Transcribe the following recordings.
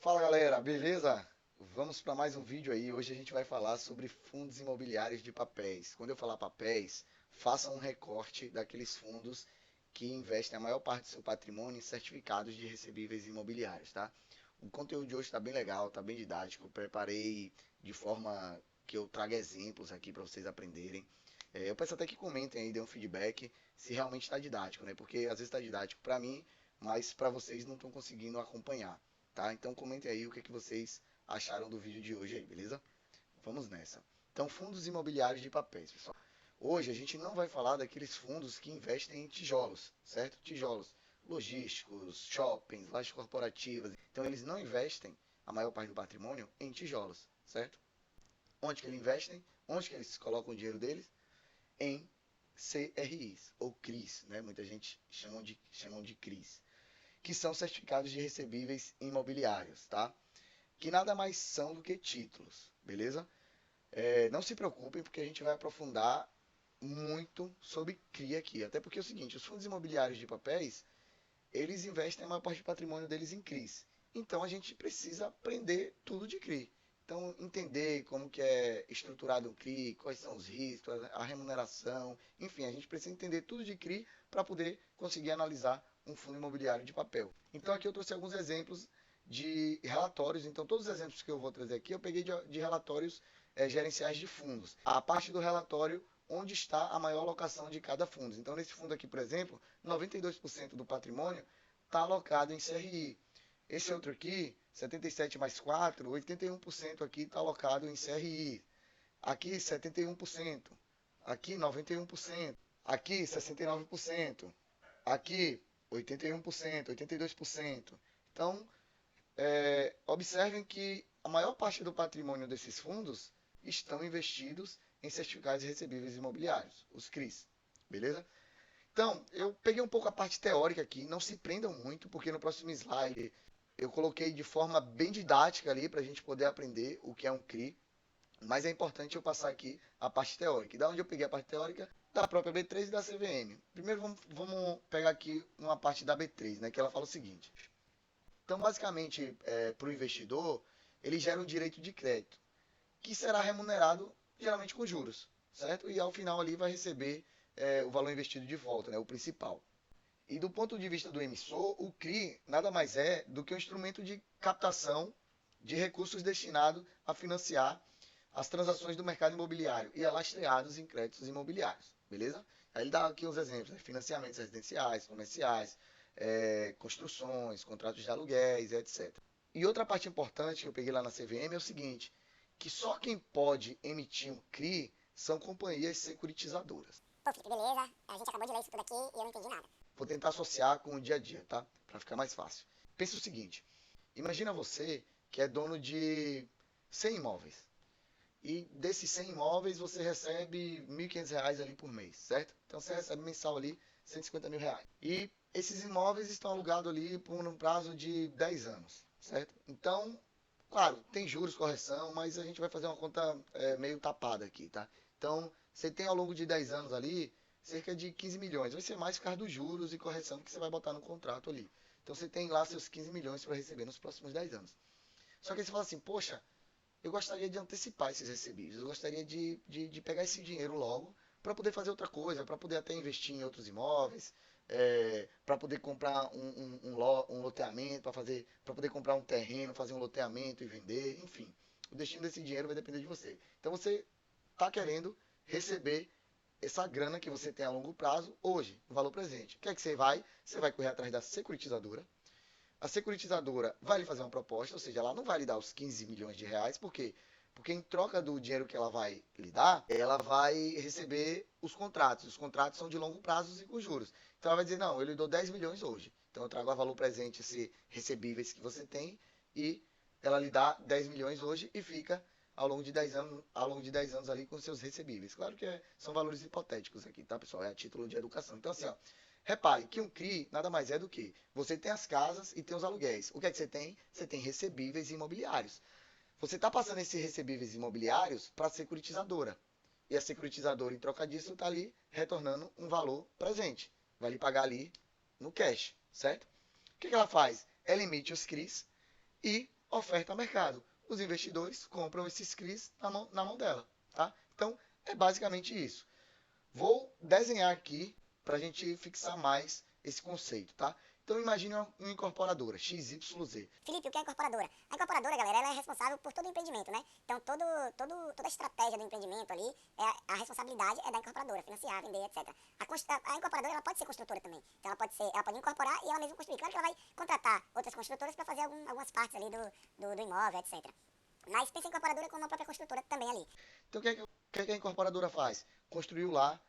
Fala galera, beleza? Vamos para mais um vídeo aí. Hoje a gente vai falar sobre fundos imobiliários de papéis. Quando eu falar papéis, faça um recorte daqueles fundos que investem a maior parte do seu patrimônio em certificados de recebíveis imobiliários, tá? O conteúdo de hoje está bem legal, está bem didático. Eu preparei de forma que eu traga exemplos aqui para vocês aprenderem. Eu peço até que comentem aí, dêem um feedback se realmente está didático, né? Porque às vezes está didático para mim, mas para vocês não estão conseguindo acompanhar. Tá? Então comentem aí o que vocês acharam do vídeo de hoje aí, beleza? Vamos nessa. Então, fundos imobiliários de papéis, pessoal. Hoje a gente não vai falar daqueles fundos que investem em tijolos, certo? Tijolos logísticos, shoppings, lajes corporativas. Então, eles não investem a maior parte do patrimônio em tijolos, certo? Onde que eles investem? Onde que eles colocam o dinheiro deles? Em CRIs, ou CRIs, né? Muita gente chamam de CRIs, que são certificados de recebíveis imobiliários, tá? Que nada mais são do que títulos, beleza? Não se preocupem, porque a gente vai aprofundar muito sobre CRI aqui. Até porque é o seguinte, os fundos imobiliários de papéis, eles investem a maior parte do patrimônio deles em CRIs. Então a gente precisa aprender tudo de CRI. Então, entender como que é estruturado um CRI, quais são os riscos, a remuneração, enfim, a gente precisa entender tudo de CRI para poder conseguir analisar um fundo imobiliário de papel. Então, aqui eu trouxe alguns exemplos de relatórios. Então, todos os exemplos que eu vou trazer aqui, eu peguei de relatórios gerenciais de fundos. A parte do relatório onde está a maior alocação de cada fundo. Então, nesse fundo aqui, por exemplo, 92% do patrimônio está alocado em CRI. Esse outro aqui, 77 mais 4, 81% aqui está alocado em CRI. Aqui, 71%. Aqui, 91%. Aqui, 69%. Aqui, 81%, 82%. Então, observem que a maior parte do patrimônio desses fundos estão investidos em certificados recebíveis imobiliários, os CRIs. Beleza? Então, eu peguei um pouco a parte teórica aqui, não se prendam muito, porque no próximo slide eu coloquei de forma bem didática ali para a gente poder aprender o que é um CRI, mas é importante eu passar aqui a parte teórica. E da onde eu peguei a parte teórica? Da própria B3 e da CVM. Primeiro vamos pegar aqui uma parte da B3, né, que ela fala o seguinte. Então, basicamente, para o investidor, ele gera um direito de crédito, que será remunerado geralmente com juros, certo? E ao final ali vai receber o valor investido de volta, né, o principal. E do ponto de vista do emissor, o CRI nada mais é do que um instrumento de captação de recursos destinado a financiar as transações do mercado imobiliário e alastreados em créditos imobiliários, beleza? Aí ele dá aqui uns exemplos, né? Financiamentos residenciais, comerciais, construções, contratos de aluguéis, etc. E outra parte importante que eu peguei lá na CVM é o seguinte, que só quem pode emitir um CRI são companhias securitizadoras. Pô, Felipe, beleza? A gente acabou de ler isso tudo aqui e eu não entendi nada. Vou tentar associar com o dia a dia, tá? Para ficar mais fácil. Pensa o seguinte, imagina você que é dono de 100 imóveis. E desses 100 imóveis você recebe R$ 1.500 ali por mês, certo? Então você recebe mensal ali R$ 150.000. E esses imóveis estão alugados ali por um prazo de 10 anos, certo? Então, claro, tem juros, correção, mas a gente vai fazer uma conta meio tapada aqui, tá? Então, você tem ao longo de 10 anos ali cerca de 15 milhões. Vai ser mais por causa dos juros e correção que você vai botar no contrato ali. Então, você tem lá seus 15 milhões para receber nos próximos 10 anos. Só que aí você fala assim, poxa, eu gostaria de antecipar esses recebíveis, eu gostaria de pegar esse dinheiro logo para poder fazer outra coisa, para poder até investir em outros imóveis, para poder comprar um loteamento, para poder comprar um terreno, fazer um loteamento e vender, enfim. O destino desse dinheiro vai depender de você. Então você está querendo receber essa grana que você tem a longo prazo hoje, no valor presente. O que é que você vai? Você vai correr atrás da securitizadora. A securitizadora vai lhe fazer uma proposta, ou seja, ela não vai lhe dar os 15 milhões de reais, por quê? Porque em troca do dinheiro que ela vai lhe dar, ela vai receber os contratos. Os contratos são de longo prazo e com juros. Então ela vai dizer, não, eu lhe dou 10 milhões hoje. Então eu trago a valor presente esse recebíveis que você tem e ela lhe dá 10 milhões hoje e fica ao longo de 10 anos ali com seus recebíveis. Claro que são valores hipotéticos aqui, tá, pessoal? É a título de educação. Então, assim, ó, repare que um CRI nada mais é do que você tem as casas e tem os aluguéis. O que é que você tem? Você tem recebíveis imobiliários. Você está passando esses recebíveis imobiliários para a securitizadora. E a securitizadora, em troca disso, está ali retornando um valor presente. Vai lhe pagar ali no cash, certo? O que ela faz? Ela emite os CRIs e oferta a mercado. Os investidores compram esses CRIs na mão dela, tá? Então, é basicamente isso. Vou desenhar aqui para a gente fixar mais esse conceito, tá? Então, imagine uma incorporadora, XYZ. Felipe, o que é a incorporadora? A incorporadora, galera, ela é responsável por todo o empreendimento, né? Então, toda a estratégia do empreendimento ali, a responsabilidade é da incorporadora, financiar, vender, etc. A incorporadora, ela pode ser construtora também. Então, ela pode incorporar e ela mesma construir. Claro que ela vai contratar outras construtoras para fazer algumas partes ali do imóvel, etc. Mas pensa em incorporadora como uma própria construtora também ali. Então, o que a incorporadora faz? Construiu lá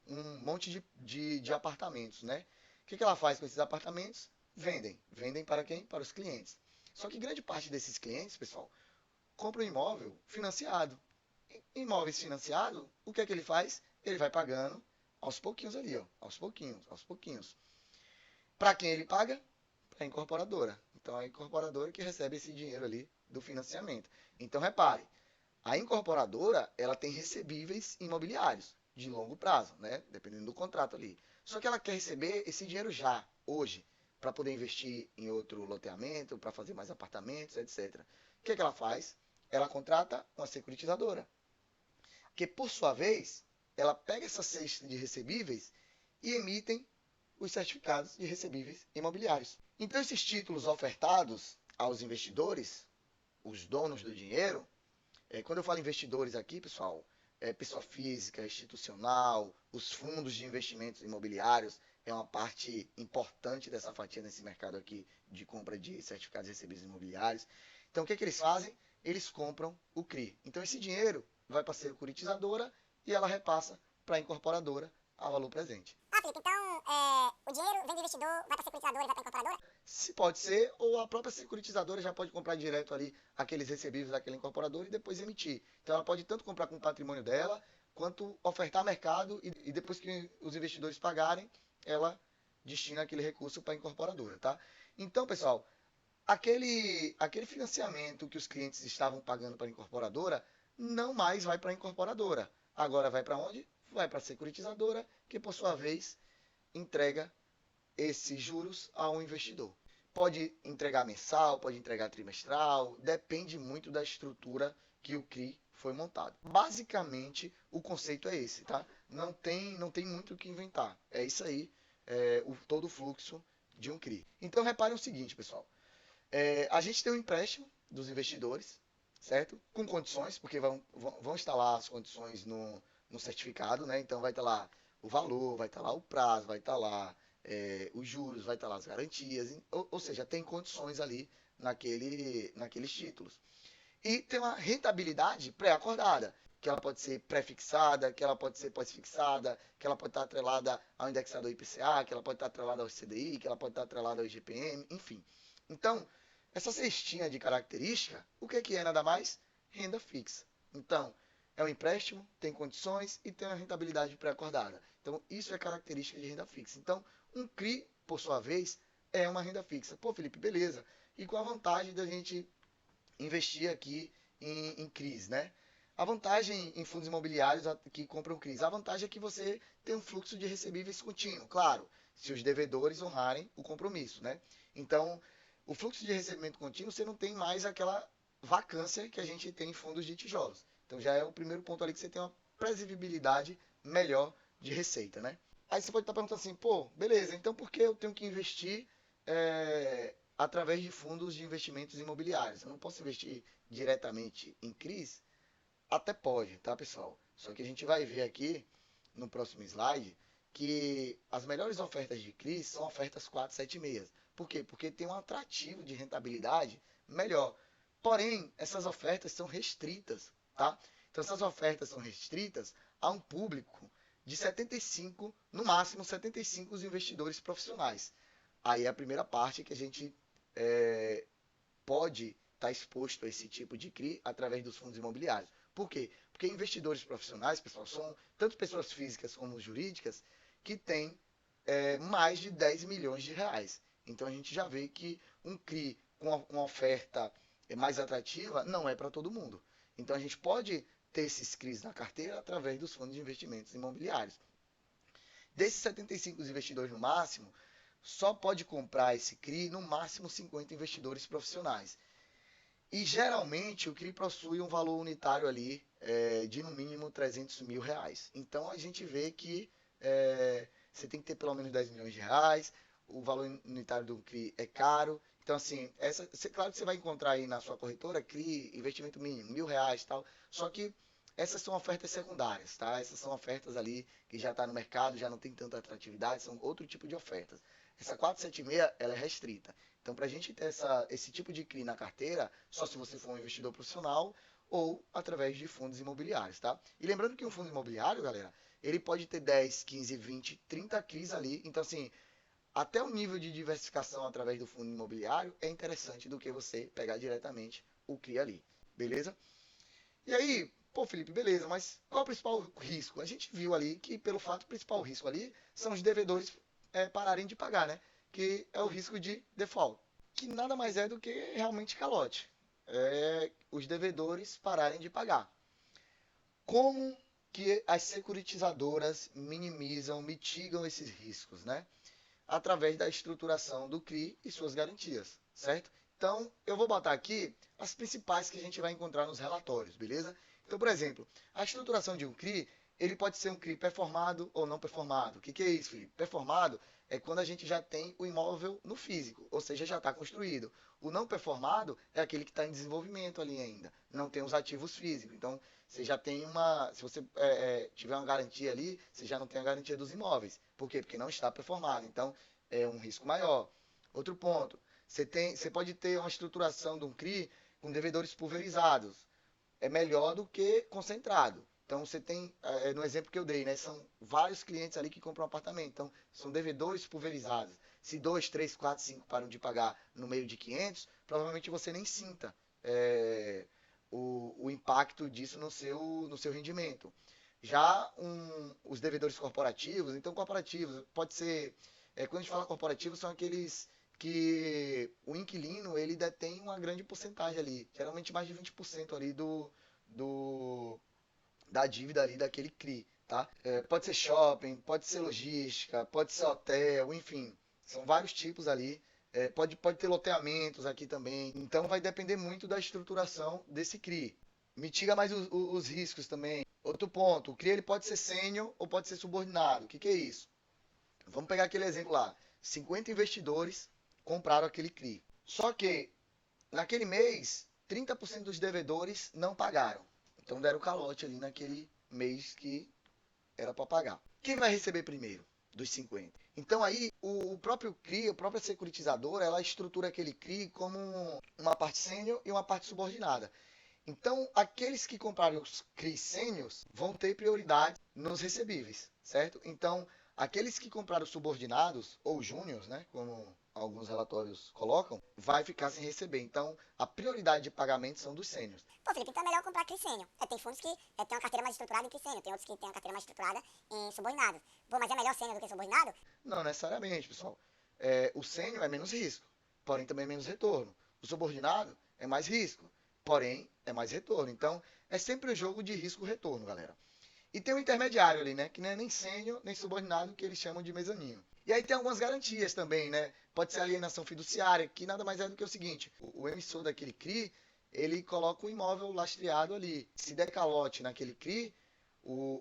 um monte de apartamentos, né? O que ela faz com esses apartamentos? Vendem. Vendem para quem? Para os clientes. Só que grande parte desses clientes, pessoal, compra um imóvel financiado. Imóveis financiado, o que é que ele faz? Ele vai pagando aos pouquinhos ali, ó, aos pouquinhos, aos pouquinhos. Para quem ele paga? Para a incorporadora. Então, é a incorporadora que recebe esse dinheiro ali do financiamento. Então, repare, a incorporadora, ela tem recebíveis imobiliários de longo prazo, né? Dependendo do contrato ali. Só que ela quer receber esse dinheiro já, hoje, para poder investir em outro loteamento, para fazer mais apartamentos, etc. O que ela faz? Ela contrata uma securitizadora, que por sua vez, ela pega essa cesta de recebíveis e emitem os certificados de recebíveis imobiliários. Então, esses títulos ofertados aos investidores, os donos do dinheiro, quando eu falo investidores aqui, pessoal, pessoa física, institucional, os fundos de investimentos imobiliários é uma parte importante dessa fatia nesse mercado aqui de compra de certificados recebíveis imobiliários. Então, o que eles fazem? Eles compram o CRI. Então, esse dinheiro vai para a securitizadora e ela repassa para a incorporadora a valor presente. Ah, Felipe, então o dinheiro vem do investidor, vai para a securitizadora e vai para a incorporadora? Se pode ser, ou a própria securitizadora já pode comprar direto ali aqueles recebíveis daquela incorporadora e depois emitir. Então ela pode tanto comprar com o patrimônio dela, quanto ofertar mercado e depois que os investidores pagarem, ela destina aquele recurso para a incorporadora, tá? Então, pessoal, aquele financiamento que os clientes estavam pagando para a incorporadora não mais vai para a incorporadora. Agora vai para onde? Vai para a securitizadora, que por sua vez entrega esses juros ao investidor. Pode entregar mensal, pode entregar trimestral, depende muito da estrutura que o CRI foi montado. Basicamente, o conceito é esse, tá? Não tem muito o que inventar. É isso aí, todo o fluxo de um CRI. Então, reparem o seguinte, pessoal. A gente tem um empréstimo dos investidores, certo? Com condições, porque vão estar lá as condições no certificado, né? Então, vai estar lá o valor, vai estar lá o prazo, vai estar lá os juros, vai estar lá as garantias, ou seja, tem condições ali naqueles títulos. E tem uma rentabilidade pré-acordada, que ela pode ser pré-fixada, que ela pode ser pós-fixada, que ela pode estar atrelada ao indexador IPCA, que ela pode estar atrelada ao CDI, que ela pode estar atrelada ao IGPM, enfim. Então, essa cestinha de característica, o que é nada mais? Renda fixa. Então, é um empréstimo, tem condições e tem uma rentabilidade pré-acordada. Então, isso é característica de renda fixa. Então, um CRI, por sua vez, é uma renda fixa. Pô, Felipe, beleza. E qual a vantagem da gente investir aqui em CRIs, né? A vantagem em fundos imobiliários que compram CRIs, a vantagem é que você tem um fluxo de recebíveis contínuo, claro, se os devedores honrarem o compromisso, né? Então, o fluxo de recebimento contínuo, você não tem mais aquela vacância que a gente tem em fundos de tijolos. Então, já é o primeiro ponto ali que você tem uma previsibilidade melhor de receita, né? Aí você pode estar perguntando assim, pô, beleza, então por que eu tenho que investir através de fundos de investimentos imobiliários? Eu não posso investir diretamente em CRIs? Até pode, tá, pessoal? Só que a gente vai ver aqui no próximo slide que as melhores ofertas de CRIs são ofertas 476. Por quê? Porque tem um atrativo de rentabilidade melhor. Porém, essas ofertas são restritas, tá? Então, essas ofertas são restritas a um público de 75, no máximo 75 investidores profissionais. Aí é a primeira parte que a gente pode estar exposto a esse tipo de CRI através dos fundos imobiliários. Por quê? Porque investidores profissionais, pessoal, são tanto pessoas físicas como jurídicas que têm mais de 10 milhões de reais. Então a gente já vê que um CRI com uma oferta mais atrativa não é para todo mundo. Então a gente pode ter esses CRIs na carteira através dos fundos de investimentos imobiliários. Desses 75 investidores no máximo, só pode comprar esse CRI no máximo 50 investidores profissionais. E geralmente o CRI possui um valor unitário ali de no mínimo R$ 300 mil. Então a gente vê que você tem que ter pelo menos R$ 10 milhões, o valor unitário do CRI é caro. Então, assim, claro que você vai encontrar aí na sua corretora CRI, investimento mínimo, R$ 1.000 e tal. Só que essas são ofertas secundárias, tá? Essas são ofertas ali que já está no mercado, já não tem tanta atratividade, são outro tipo de ofertas. Essa 476, ela é restrita. Então, para a gente ter esse tipo de CRI na carteira, só se você for um investidor profissional ou através de fundos imobiliários, tá? E lembrando que um fundo imobiliário, galera, ele pode ter 10, 15, 20, 30 CRIs ali. Então, assim, até o nível de diversificação através do fundo imobiliário é interessante do que você pegar diretamente o CRI ali, beleza? E aí, pô, Felipe, beleza, mas qual é o principal risco? A gente viu ali que, pelo fato, o principal risco ali são os devedores pararem de pagar, né? Que é o risco de default, que nada mais é do que realmente calote. Os devedores pararem de pagar. Como que as securitizadoras mitigam esses riscos, né? Através da estruturação do CRI e suas garantias, certo? Então, eu vou botar aqui as principais que a gente vai encontrar nos relatórios, beleza? Então, por exemplo, a estruturação de um CRI, ele pode ser um CRI performado ou não performado. O que é isso, Felipe? Performado é quando a gente já tem o imóvel no físico, ou seja, já está construído. O não performado é aquele que está em desenvolvimento ali ainda, não tem os ativos físicos. Então, você já tem se você tiver uma garantia ali, você já não tem a garantia dos imóveis. Por quê? Porque não está performado. Então, é um risco maior. Outro ponto, você pode ter uma estruturação de um CRI com devedores pulverizados. É melhor do que concentrado. Então, você tem, no exemplo que eu dei, né, são vários clientes ali que compram um apartamento. Então, são devedores pulverizados. Se 2, 3, 4, 5 param de pagar no meio de 500, provavelmente você nem sinta o impacto disso no seu rendimento. Já os devedores corporativos, então corporativos, pode ser, quando a gente fala corporativo, são aqueles que o inquilino ele detém uma grande porcentagem ali, geralmente mais de 20% ali do, da dívida ali daquele CRI, tá? Pode ser shopping, pode ser logística, pode ser hotel, enfim, são vários tipos ali. Pode ter loteamentos aqui também. Então vai depender muito da estruturação desse CRI. Mitiga mais os riscos também. Outro ponto, o CRI ele pode ser sênior ou pode ser subordinado. O que é isso? Vamos pegar aquele exemplo lá. 50 investidores compraram aquele CRI. Só que naquele mês, 30% dos devedores não pagaram. Então deram calote ali naquele mês que era para pagar. Quem vai receber primeiro dos 50? Então aí o próprio CRI, a própria securitizadora, ela estrutura aquele CRI como uma parte sênior e uma parte subordinada. Então, aqueles que compraram os CRI sêniors vão ter prioridade nos recebíveis, certo? Então, aqueles que compraram subordinados ou júniors, né, como alguns relatórios colocam, vai ficar sem receber. Então, a prioridade de pagamento são dos sêniors. Pô, Felipe, então é melhor comprar CRI sênior. Tem fundos que têm uma carteira mais estruturada em CRI sênior, tem outros que têm uma carteira mais estruturada em subordinados. Pô, mas é melhor sênior do que subordinado? Não necessariamente, pessoal. O sênior é menos risco, porém também é menos retorno. O subordinado é mais risco, porém é mais retorno. Então, é sempre um jogo de risco-retorno, galera. E tem um intermediário ali, né? Que não é nem sênior, nem subordinado, que eles chamam de mezanino. E aí tem algumas garantias também, né? Pode ser alienação fiduciária, que nada mais é do que o seguinte: o emissor daquele CRI, ele coloca um imóvel lastreado ali. Se der calote naquele CRI,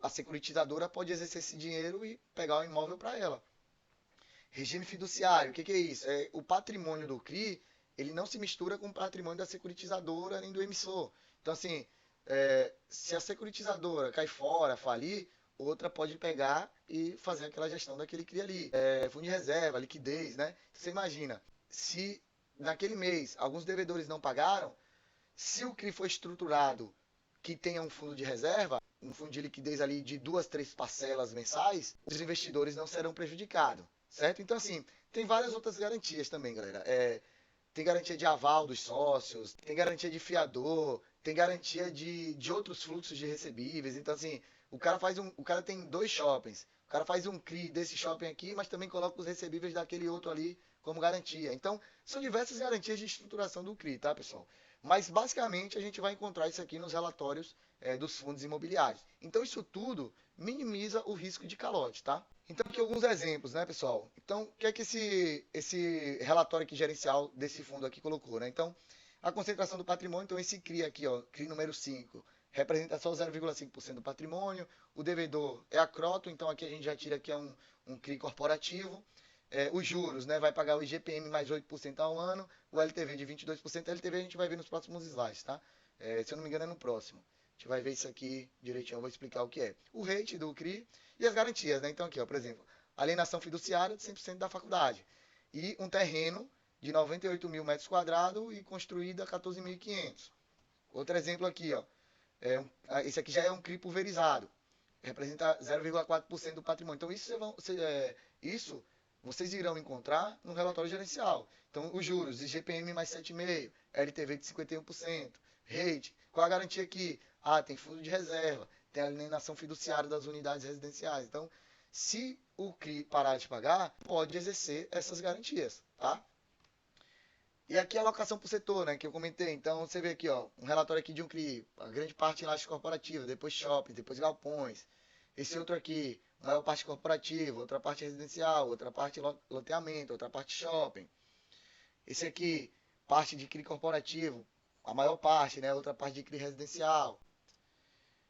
a securitizadora pode exercer esse dinheiro e pegar o imóvel para ela. Regime fiduciário, o que é isso? O patrimônio do CRI, ele não se mistura com o patrimônio da securitizadora nem do emissor. Então, assim, se a securitizadora cai fora, falir, outra pode pegar e fazer aquela gestão daquele CRI ali. Fundo de reserva, liquidez, né? Você imagina, se naquele mês alguns devedores não pagaram, se o CRI for estruturado que tenha um fundo de reserva, um fundo de liquidez ali de 2, 3 parcelas mensais, os investidores não serão prejudicados, certo? Então, assim, tem várias outras garantias também, galera. Tem garantia de aval dos sócios, tem garantia de fiador, tem garantia de outros fluxos de recebíveis. Então, assim, o cara tem 2 shoppings, o cara faz um CRI desse shopping aqui, mas também coloca os recebíveis daquele outro ali como garantia. Então, são diversas garantias de estruturação do CRI, tá, pessoal? Mas, basicamente, a gente vai encontrar isso aqui nos relatórios dos fundos imobiliários. Então, isso tudo minimiza o risco de calote, tá? Então, aqui alguns exemplos, né, pessoal? Então, o que é que esse relatório aqui gerencial desse fundo aqui colocou, né? Então, A concentração do patrimônio, então esse CRI aqui, ó, CRI número 5, representa só 0,5% do patrimônio. O devedor é a Croton, então aqui a gente já tira que é um CRI corporativo. Os juros, né, vai pagar o IGPM mais 8% ao ano, o LTV de 22%. LTV a gente vai ver nos próximos slides, tá? Se eu não me engano é no próximo. A gente vai ver isso aqui direitinho, eu vou explicar o que é. O rate do CRI e as garantias, né? Então aqui, ó, por exemplo, alienação fiduciária de 100% da faculdade. E um terreno de 98 mil metros quadrados e construído a 14.500. Outro exemplo aqui, ó. Esse aqui já é um CRI pulverizado. Representa 0,4% do patrimônio. Então, isso vocês irão encontrar no relatório gerencial. Então, os juros, IGPM mais 7,5%, LTV de 51%, rate. Qual a garantia aqui? Tem fundo de reserva, tem alienação fiduciária das unidades residenciais. Então, se o CRI parar de pagar, pode exercer essas garantias, tá? E aqui a alocação por setor, né, que eu comentei. Então, você vê aqui, ó, um relatório aqui de um CRI, a grande parte em lajes corporativas, depois shopping, depois galpões. Esse outro aqui, maior parte corporativa, outra parte residencial, outra parte loteamento, outra parte shopping. Esse aqui, parte de CRI corporativo, a maior parte, né, outra parte de CRI residencial.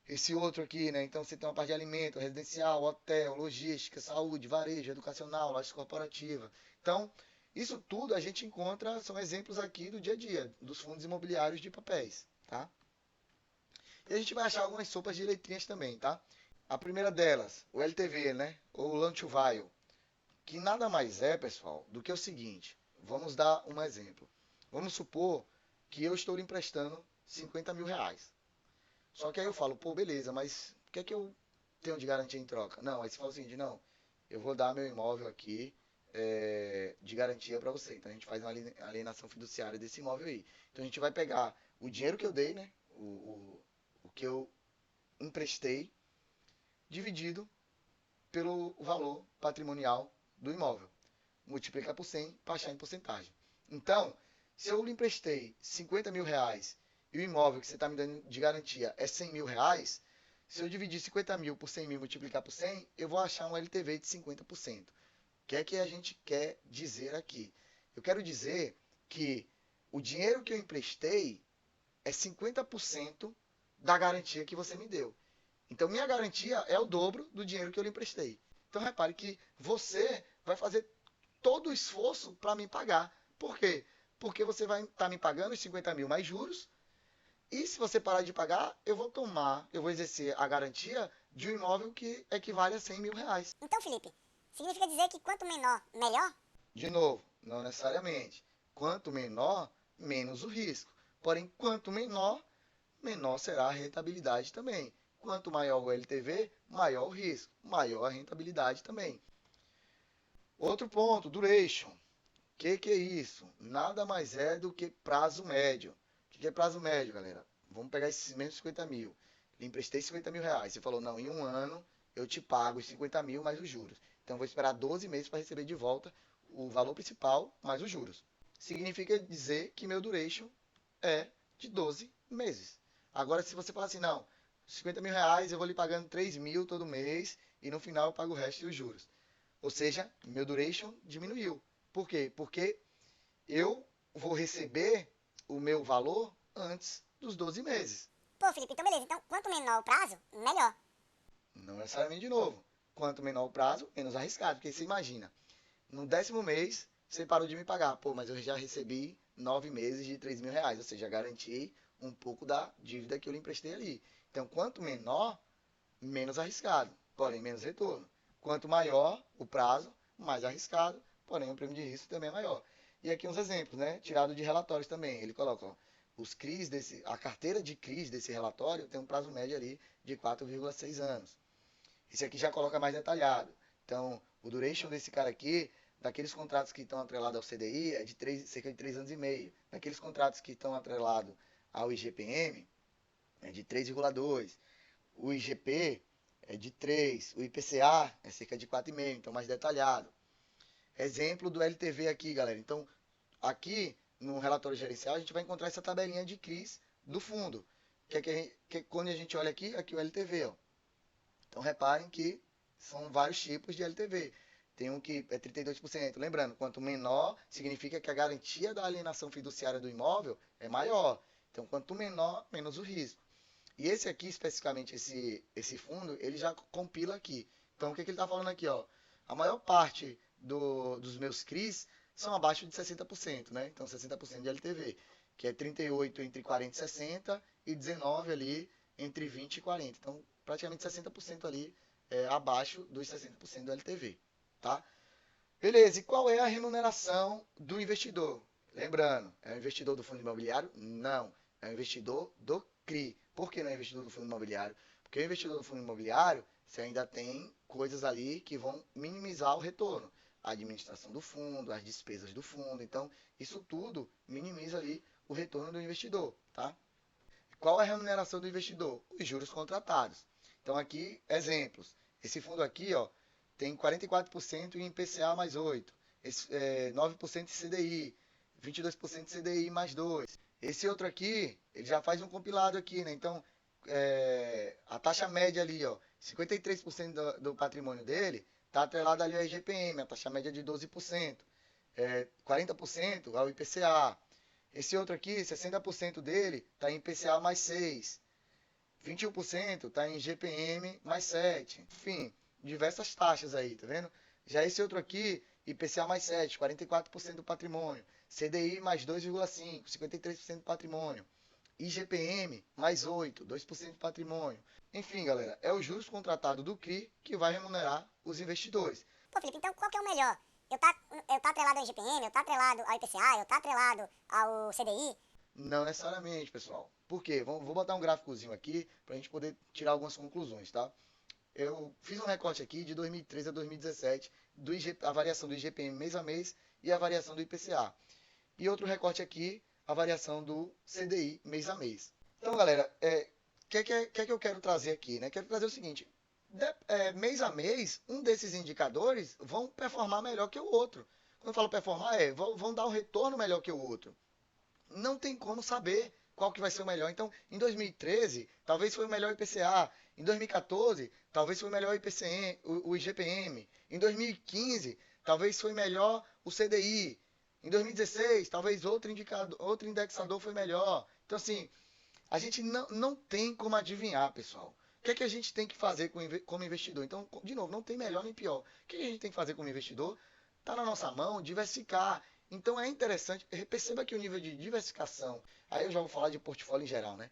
Esse outro aqui, né, então você tem uma parte de alimento, residencial, hotel, logística, saúde, varejo, educacional, lajes corporativa. Então, isso tudo a gente encontra, são exemplos aqui do dia a dia, dos fundos imobiliários de papéis, tá? E a gente vai achar algumas sopas de letrinhas também, tá? A primeira delas, o LTV, né? Ou Loan to Value, que nada mais é, pessoal, do que o seguinte. Vamos dar um exemplo. Vamos supor que eu estou lhe emprestando 50 mil reais. Só que aí eu falo, pô, beleza, mas o que é que eu tenho de garantia em troca? Não, aí você fala o seguinte, não, eu vou dar meu imóvel aqui de garantia para você. Então a gente faz uma alienação fiduciária desse imóvel aí. Então a gente vai pegar o dinheiro que eu dei, né? O que eu emprestei, dividido pelo valor patrimonial do imóvel. Multiplicar por 100 para achar em porcentagem. Então, se eu lhe emprestei 50 mil reais e o imóvel que você está me dando de garantia é 100 mil reais, se eu dividir 50 mil por 100 mil e multiplicar por 100, eu vou achar um LTV de 50%. O que é que a gente quer dizer aqui? Eu quero dizer que o dinheiro que eu emprestei é 50% da garantia que você me deu. Então, minha garantia é o dobro do dinheiro que eu lhe emprestei. Então, repare que você vai fazer todo o esforço para me pagar. Por quê? Porque você vai estar me pagando os 50 mil mais juros. E se você parar de pagar, eu vou exercer a garantia de um imóvel que equivale a 100 mil reais. Então, Felipe, significa dizer que quanto menor, melhor? De novo, não necessariamente. Quanto menor, menos o risco. Porém, quanto menor, menor será a rentabilidade também. Quanto maior o LTV, maior o risco, maior a rentabilidade também. Outro ponto, duration. O que é isso? Nada mais é do que prazo médio. O que é prazo médio, galera? Vamos pegar esses mesmos 50 mil. Lhe emprestei 50 mil reais. Você falou, não, em um ano eu te pago os 50 mil mais os juros. Então, eu vou esperar 12 meses para receber de volta o valor principal mais os juros. Significa dizer que meu duration é de 12 meses. Agora, se você falar assim, não, 50 mil reais eu vou lhe pagando 3 mil todo mês e no final eu pago o resto e os juros. Ou seja, meu duration diminuiu. Por quê? Porque eu vou receber o meu valor antes dos 12 meses. Pô, Felipe, então beleza. Então, quanto menor o prazo, melhor. Não necessariamente de novo. Quanto menor o prazo, menos arriscado. Porque você imagina, no 10º mês, você parou de me pagar. Pô, mas eu já recebi 9 meses de 3 mil reais. Ou seja, garanti um pouco da dívida que eu lhe emprestei ali. Então, quanto menor, menos arriscado, porém menos retorno. Quanto maior o prazo, mais arriscado, porém o prêmio de risco também é maior. E aqui uns exemplos, né? Tirado de relatórios também. Ele coloca, ó, os CRIs a carteira de CRIs desse relatório tem um prazo médio ali de 4,6 anos. Esse aqui já coloca mais detalhado. Então, o duration desse cara aqui, daqueles contratos que estão atrelados ao CDI, é de cerca de 3 anos e meio. Daqueles contratos que estão atrelados ao IGPM, é de 3,2. O IGP é de 3, o IPCA é cerca de 4,5, então mais detalhado. Exemplo do LTV aqui, galera. Então, aqui no relatório gerencial, a gente vai encontrar essa tabelinha de CRIs do fundo. Quando a gente olha aqui o LTV. Ó. Então, reparem que são vários tipos de LTV. tem um que é 32%. Lembrando, quanto menor, significa que a garantia da alienação fiduciária do imóvel é maior. Então, quanto menor, menos o risco. E esse aqui, especificamente, esse fundo, ele já compila aqui. Então, o que ele está falando aqui? Ó? A maior parte dos meus CRIs são abaixo de 60%, né? Então, 60% de LTV, que é 38 entre 40 e 60 e 19 ali entre 20 e 40. Então, praticamente 60% ali abaixo dos 60% do LTV, tá? Beleza, e qual é a remuneração do investidor? Lembrando, é o investidor do fundo imobiliário? Não, é o investidor do CRI. Por que não é investidor do fundo imobiliário? Porque o investidor do fundo imobiliário, você ainda tem coisas ali que vão minimizar o retorno. A administração do fundo, as despesas do fundo. Então, isso tudo minimiza ali o retorno do investidor, tá? Qual é a remuneração do investidor? Os juros contratados. Então, aqui, exemplos. Esse fundo aqui, ó, tem 44% em IPCA mais 8, 9% em CDI, 22% em CDI mais 2. Esse outro aqui, ele já faz um compilado aqui, né? Então, a taxa média ali, ó, 53% do patrimônio dele está atrelado ali ao IGPM, a taxa média de 12%, 40% ao IPCA. Esse outro aqui, 60% dele está em IPCA mais 6, 21% está em GPM mais 7. Enfim, diversas taxas aí, tá vendo? Já esse outro aqui, IPCA mais 7, 44% do patrimônio. CDI mais 2,5, 53% do patrimônio. IGPM mais 8, 2% do patrimônio. Enfim, galera, é o juros contratado do CRI que vai remunerar os investidores. Pô, Felipe, então qual que é o melhor? Eu tá atrelado ao IGPM, eu tá atrelado ao IPCA, eu tá atrelado ao CDI? Não necessariamente, pessoal. Por quê? Vou botar um gráficozinho aqui para a gente poder tirar algumas conclusões, tá? Eu fiz um recorte aqui de 2013 a 2017, a variação do IGPM mês a mês e a variação do IPCA. E outro recorte aqui, a variação do CDI mês a mês. Então, galera, o que eu quero trazer aqui? Né? Quero trazer o seguinte, mês a mês, um desses indicadores vão performar melhor que o outro. Quando eu falo performar, vão dar um retorno melhor que o outro. Não tem como saber qual que vai ser o melhor. Então, em 2013, talvez foi o melhor IPCA. Em 2014, talvez foi o melhor IPCM, o IGPM. Em 2015, talvez foi melhor o CDI. Em 2016, talvez outro indexador foi melhor. Então, assim, a gente não tem como adivinhar, pessoal. O que é que a gente tem que fazer como investidor? Então, de novo, não tem melhor nem pior. O que é que a gente tem que fazer como investidor? Está na nossa mão diversificar. Então é interessante, perceba que o nível de diversificação, aí eu já vou falar de portfólio em geral, né?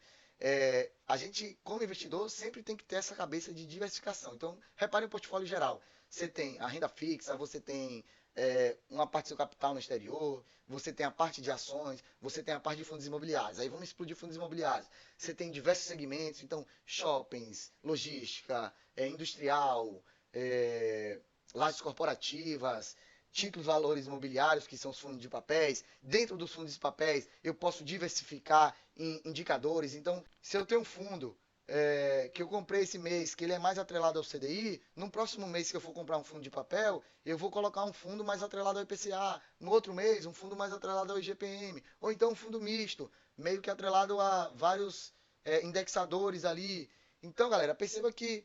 A gente, como investidor, sempre tem que ter essa cabeça de diversificação. Então, repare o portfólio geral. Você tem a renda fixa, você tem uma parte do seu capital no exterior, você tem a parte de ações, você tem a parte de fundos imobiliários. Aí vamos explodir fundos imobiliários. Você tem diversos segmentos, então shoppings, logística, industrial, lajes corporativas, títulos valores imobiliários, que são os fundos de papéis. Dentro dos fundos de papéis, eu posso diversificar em indicadores. Então, se eu tenho um fundo que eu comprei esse mês, que ele é mais atrelado ao CDI, no próximo mês que eu for comprar um fundo de papel, eu vou colocar um fundo mais atrelado ao IPCA. No outro mês, um fundo mais atrelado ao IGPM. Ou então um fundo misto, meio que atrelado a vários indexadores ali. Então, galera, perceba que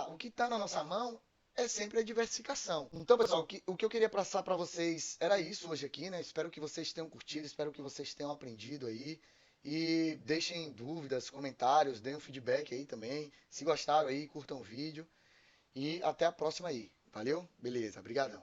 o que está na nossa mão é sempre a diversificação. Então, pessoal, o que eu queria passar para vocês era isso hoje aqui, né? Espero que vocês tenham curtido, espero que vocês tenham aprendido aí. E deixem dúvidas, comentários, deem um feedback aí também. Se gostaram aí, curtam o vídeo. E até a próxima aí. Valeu? Beleza, obrigadão.